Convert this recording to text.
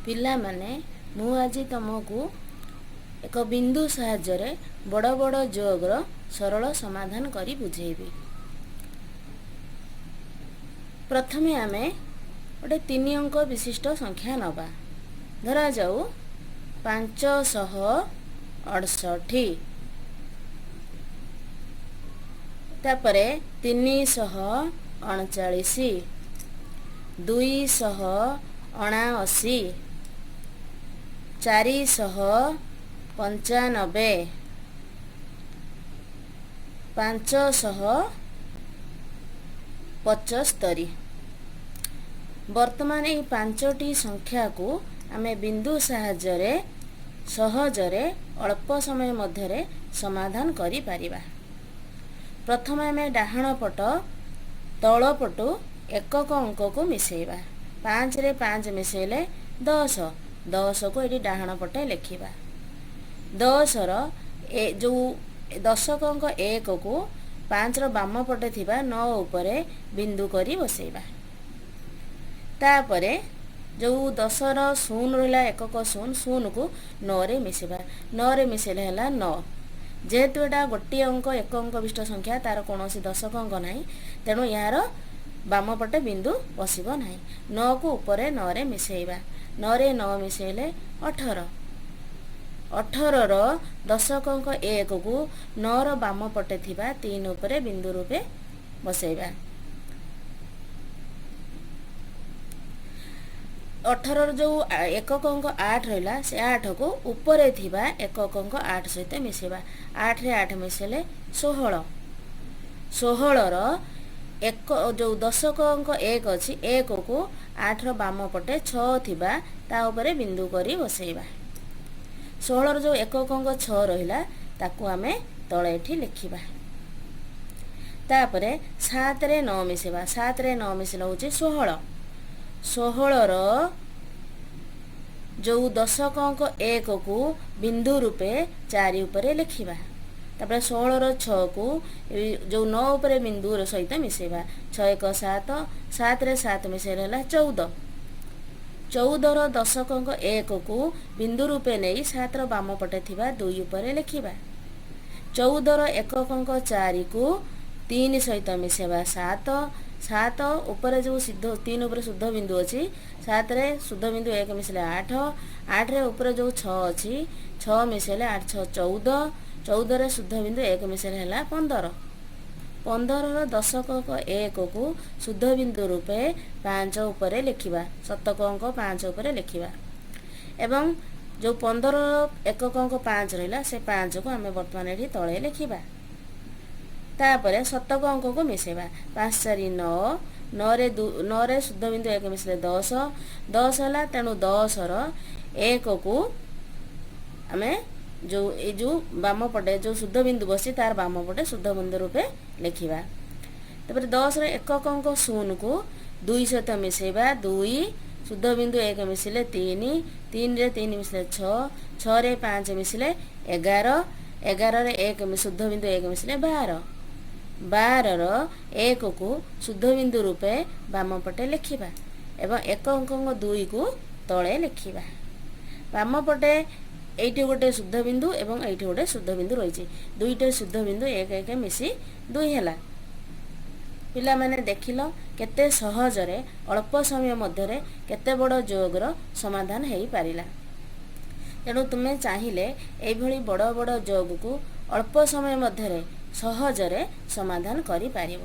ପିଲାମାନେ ମୁଁ ଆଜି ତମକୁ ଏକ ବିନ୍ଦୁ ସାହାଯ୍ୟରେ ବଡ଼ ବଡ଼ ଯୋଗର ସରଳ ସମାଧାନ କରି ବୁଝେଇବି। ପ୍ରଥମେ ଆମେ ଗୋଟେ 3 ଅଙ୍କ ବିଶିଷ୍ଟ ସଂଖ୍ୟା ନେବା। ଧରାଯାଉ 568, ତାପରେ 339, 279, 495, 575। ବର୍ତ୍ତମାନ ଏହି 5ଟି ସଂଖ୍ୟାକୁ ଆମେ ବିନ୍ଦୁ ସାହାଯ୍ୟରେ ସହଜରେ ଅଳ୍ପ ସମୟ ମଧ୍ୟରେ ସମାଧାନ କରିପାରିବା। ପ୍ରଥମେ ଆମେ ଡାହାଣ ପଟ ତଳ ପଟୁ ଏକକ ଅଙ୍କକୁ ମିଶାଇବା। 5ରେ 5 ମିଶାଇଲେ 10, 10କୁ ଏଠି ଡାହାଣ ପଟେ ଲେଖିବା। 10ର ଯେଉଁ ଦଶକ ଅଙ୍କ 1କୁ 5ର ବାମ ପଟେ ଥିବା 9 ଉପରେ ବିନ୍ଦୁ କରି ବସାଇବା। ତାପରେ ଯେଉଁ 10ର 0 ରହିଲା ଏକକ 0, 0କୁ 9ରେ ମିଶାଇବା। 9ରେ ମିଶାଇଲେ ହେଲା 9। ଯେହେତୁ ଏଇଟା ଗୋଟିଏ ଅଙ୍କ ଏକ ଅଙ୍କ ବିଶିଷ୍ଟ ସଂଖ୍ୟା, ତାର କୌଣସି ଦଶକ ଅଙ୍କ ନାହିଁ, ତେଣୁ ଏହାର ବାମ ପଟେ ବିନ୍ଦୁ ବସିବ ନାହିଁ। 9କୁ ଉପରେ 9ରେ ମିଶାଇବା। 9ରେ 9 ମିଶାଇଲେ 18। 18ର ଦଶକ ଅଙ୍କ 1କୁ 9ର ବାମ ପଟେ ଥିବା 3 ଉପରେ ବିନ୍ଦୁ ରୂପେ ବସାଇବା। 18ର ଯେଉଁ ଏକକ ଅଙ୍କ 8 ରହିଲା, ସେ 8କୁ ଉପରେ ଥିବା ଏକକ ଅଙ୍କ 8 ସହିତ ମିଶାଇବା। 8ରେ 8 ମିଶାଇଲେ 16। 16ର ଯେଉଁ ଦଶକ ଅଙ୍କ 1 ଅଛି, 1କୁ 8ର ବାମ ପଟେ 6 ଥିବା ତା ଉପରେ ବିନ୍ଦୁ କରି ବସାଇବା। 16ର ଯେଉଁ ଏକକ ଅଙ୍କ 6 ରହିଲା, ତାକୁ ଆମେ ତଳେ ଏଠି ଲେଖିବା। ତାପରେ 7ରେ 9 ମିଶାଇବା। 7ରେ 9 ମିଶାଇଲେ ହେଉଛି 16। 16ର ଯେଉଁ ଦଶକ ଅଙ୍କ 1କୁ ବିନ୍ଦୁ ରୂପେ 4 ଉପରେ ଲେଖିବା। ତାପରେ 16ର 6କୁ ଯେଉଁ 9 ଉପରେ ବିନ୍ଦୁ ସହିତ ମିଶାଇବା। 6 1 7, 7ରେ 7 ମିଶାଇଲେ ହେଲା 14। 14ର ଦଶକ ଅଙ୍କ 1କୁ ବିନ୍ଦୁ ରୂପେ ନେଇ 7ର ବାମ ପଟେ ଥିବା 2 ଉପରେ ଲେଖିବା। 14ର ଏକକ ଅଙ୍କ 4କୁ 3 ସହିତ ମିଶାଇବା। 7 ଉପରେ ଯେଉଁ 3 ଉପରେ ଶୁଦ୍ଧ ବିନ୍ଦୁ ଅଛି, 7ରେ ଶୁଦ୍ଧ ବିନ୍ଦୁ 1 ମିଶାଇଲେ 8। 8ରେ ଉପରେ ଯେଉଁ 6 ଅଛି, 6 ମିଶାଇଲେ 8 6 14। 14ରେ ଶୁଦ୍ଧ ବିନ୍ଦୁ 1 ମିଶାଇଲେ ହେଲା 15। 15ର ଦଶକ ଅଙ୍କ 1କୁ ଶୁଦ୍ଧ ବିନ୍ଦୁ ରୂପେ 5 ଉପରେ ଲେଖିବା। ଶତକ ଅଙ୍କ 5 ଉପରେ ଲେଖିବା। ଏବଂ ଯେଉଁ 15ର ଏକକ ଅଙ୍କ 5 ରହିଲା, ସେ 5କୁ ଆମେ ବର୍ତ୍ତମାନ ଏଠି ତଳେ ଲେଖିବା। ତାପରେ ଶତକ ଅଙ୍କକୁ ମିଶାଇବା। 5 4 9, 9ରେ ଶୁଦ୍ଧ ବିନ୍ଦୁ 1 ମିଶାଇଲେ 10। 10 ହେଲା, ତେଣୁ 10ର 1କୁ ଆମେ ଯେଉଁ ବାମ ପଟେ ଯେଉଁ ଶୁଦ୍ଧ ବିନ୍ଦୁ ବସି ତାର ବାମ ପଟେ ଶୁଦ୍ଧ ବିନ୍ଦୁ ରୂପେ ଲେଖିବା। ତାପରେ 10ର ଏକକ ଅଙ୍କ 0କୁ 2 ସହିତ ମିଶାଇବା। 2 ଶୁଦ୍ଧ ବିନ୍ଦୁ 1 ମିଶାଇଲେ 3, 3ରେ 3 ମିଶାଇଲେ 6, 6ରେ 5 ମିଶାଇଲେ 11, 11ରେ 1 ଶୁଦ୍ଧ ବିନ୍ଦୁ 1 ମିଶାଇଲେ 12। 12ର 1କୁ ଶୁଦ୍ଧ ବିନ୍ଦୁ ରୂପେ ବାମ ପଟେ ଲେଖିବା ଏବଂ ଏକକ ଅଙ୍କ 2କୁ ତଳେ ଲେଖିବା। ବାମ ପଟେ ଏଇଠି ଗୋଟେ ଶୁଦ୍ଧ ବିନ୍ଦୁ ଏବଂ ଏଇଠି ଗୋଟେ ଶୁଦ୍ଧ ବିନ୍ଦୁ ରହିଛି। ଦୁଇଟା ଶୁଦ୍ଧ ବିନ୍ଦୁ 1 1 ମିଶି 2 ହେଲା। ପିଲାମାନେ ଦେଖିଲ କେତେ ସହଜରେ ଅଳ୍ପ ସମୟ ମଧ୍ୟରେ କେତେ ବଡ଼ ଯୋଗର ସମାଧାନ ହେଇପାରିଲା। ତେଣୁ ତୁମେ ଚାହିଁଲେ ଏଇଭଳି ବଡ଼ ବଡ଼ ଯୋଗକୁ ଅଳ୍ପ ସମୟ ମଧ୍ୟରେ ସହଜରେ ସମାଧାନ କରିପାରିବ।